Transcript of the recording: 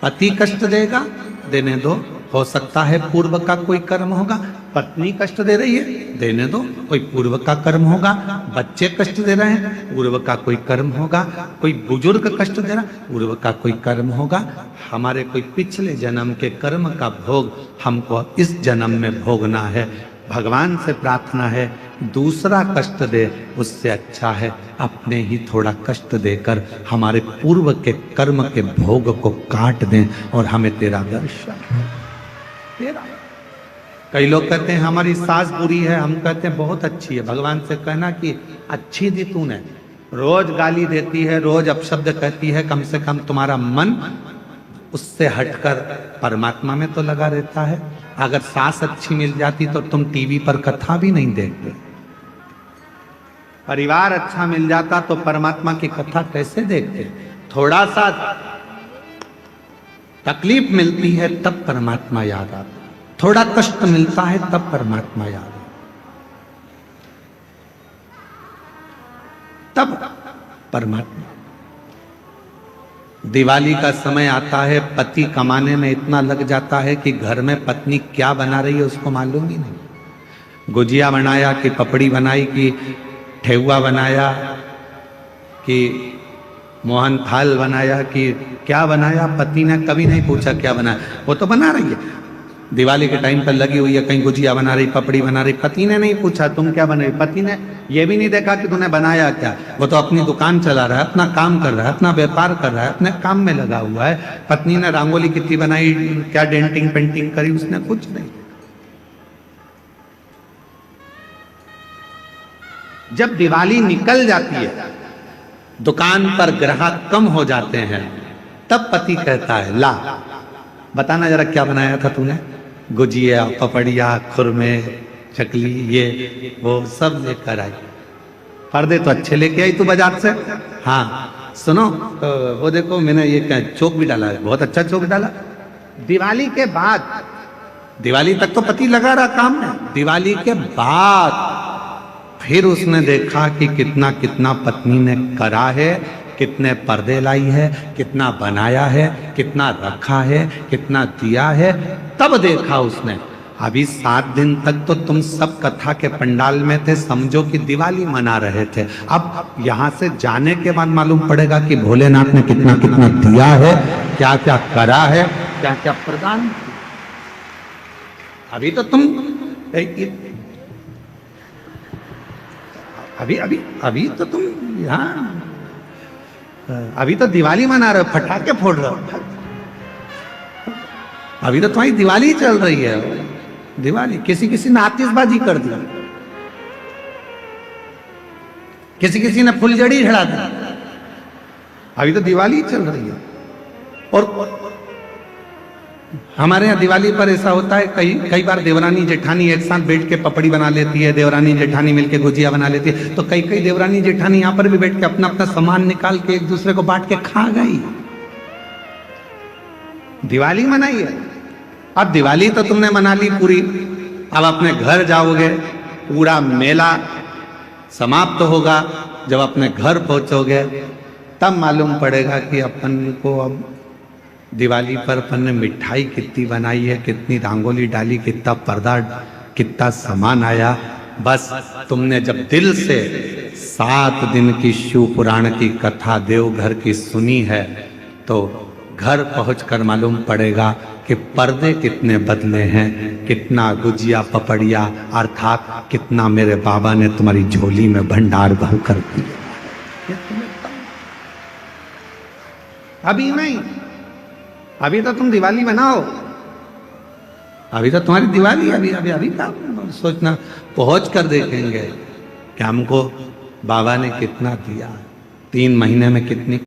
पति कष्ट देगा, देने दो, हो सकता है पूर्व का कोई कर्म होगा। पत्नी कष्ट दे रही है, देने दो, कोई पूर्व का कर्म होगा। बच्चे कष्ट दे रहे हैं, पूर्व का कोई कर्म होगा। कोई बुजुर्ग कष्ट दे रहा, पूर्व का कोई कर्म होगा। हमारे कोई पिछले जन्म के कर्म का भोग हमको इस जन्म में भोगना है। भगवान से प्रार्थना है दूसरा कष्ट दे, उससे अच्छा है अपने ही थोड़ा कष्ट देकर हमारे पूर्व के कर्म के भोग को काट दें और हमें तेरा दर्शन तेरा। कई लोग कहते हैं हमारी सास बुरी है, हम कहते हैं बहुत अच्छी है। भगवान से कहना कि अच्छी दी तूने, रोज गाली देती है, रोज अपशब्द कहती है, कम से कम तुम्हारा मन उससे हटकर परमात्मा में तो लगा रहता है। अगर सास अच्छी मिल जाती तो तुम टीवी पर कथा भी नहीं देखते। परिवार अच्छा मिल जाता तो परमात्मा की कथा कैसे देखते। थोड़ा सा तकलीफ मिलती है तब परमात्मा याद आता, थोड़ा कष्ट मिलता है तब परमात्मा याद आता, तब परमात्मा। दिवाली का समय आता है, पति कमाने में इतना लग जाता है कि घर में पत्नी क्या बना रही है उसको मालूम ही नहीं। गुजिया बनाया कि पपड़ी बनाई कि ठेहुआ बनाया कि मोहन थाल बनाया कि क्या बनाया, पति ने कभी नहीं पूछा क्या बनाया, वो तो बना रही है। दिवाली के टाइम पर लगी हुई है, कहीं गुजिया बना रही, पपड़ी बना रही, पति ने नहीं पूछा तुम क्या बना रही। पति ने ये भी नहीं देखा कि तूने बनाया क्या। वो तो अपनी दुकान चला रहा है, अपना काम कर रहा है, अपना व्यापार कर रहा है, अपने काम में लगा हुआ है। पत्नी ने रंगोली कितनी बनाई, क्या डेंटिंग पेंटिंग करी, उसने कुछ नहीं। जब दिवाली निकल जाती है, दुकान पर ग्राहक कम हो जाते हैं, तब पति कहता है ला बताना जरा क्या बनाया था तूने। गुजिया, पपड़िया, खुरमे, चकली, ये वो सब लेकर आई। पर्दे तो अच्छे लेके आई तू बाजार से। हाँ सुनो तो वो देखो मैंने ये क्या चौक भी डाला है, बहुत अच्छा चौक डाला। दिवाली के बाद, दिवाली तक तो पति लगा रहा काम में, दिवाली के बाद फिर उसने देखा कि कितना कितना पत्नी ने करा है, कितने पर्दे लाई है, कितना बनाया है, कितना रखा है, कितना दिया है। तब देखा उसने अभी 7 दिन तक तो तुम सब कथा के पंडाल में थे, समझो कि दिवाली मना रहे थे। अब यहां से जाने के बाद मालूम पड़ेगा कि भोलेनाथ ने कितना कितना दिया है, क्या क्या करा है, क्या क्या प्रदान। अभी तो तुम अभी तो तुम यहाँ अभी तो दिवाली मना रहे हो, फटाके फोड़ रहे हो। अभी तो तुम्हारी दिवाली चल रही है। दिवाली किसी ने आतिशबाजी कर दी, किसी ने फुलझड़ी चढ़ा दी। अभी तो दिवाली चल रही है। और हमारे यहाँ दिवाली पर ऐसा होता है, कई बार देवरानी जेठानी एक साथ बैठ के पपड़ी बना लेती है, देवरानी जेठानी मिलके गुजिया बना लेती है। तो कई देवरानी जेठानी यहाँ पर भी बैठ के अपना अपना सामान निकाल के एक दूसरे को बांट के खा गई। दिवाली मनाई है। अब दिवाली तो तुमने मना ली पूरी, अब अपने घर जाओगे, पूरा मेला समाप्त होगा। जब अपने घर पहुंचोगे तब मालूम पड़ेगा कि अपन को अब दिवाली पर अपन ने मिठाई कितनी बनाई है, कितनी रंगोली डाली, कितना पर्दा, कितना सामान आया। बस तुमने जब दिल से 7 दिन की शिव पुराण की कथा देवघर की सुनी है तो घर पहुंचकर मालूम पड़ेगा कि पर्दे कितने बदले हैं, कितना गुजिया पपड़िया अर्थात कितना मेरे बाबा ने तुम्हारी झोली में भंडार भर कर दिया। अभी नहीं, अभी तो तुम दिवाली मनाओ, अभी तो तुम्हारी दिवाली। अभी का सोचना, पहुंच कर देखेंगे कि हमको बाबा ने कितना दिया, 3 महीने में कितनी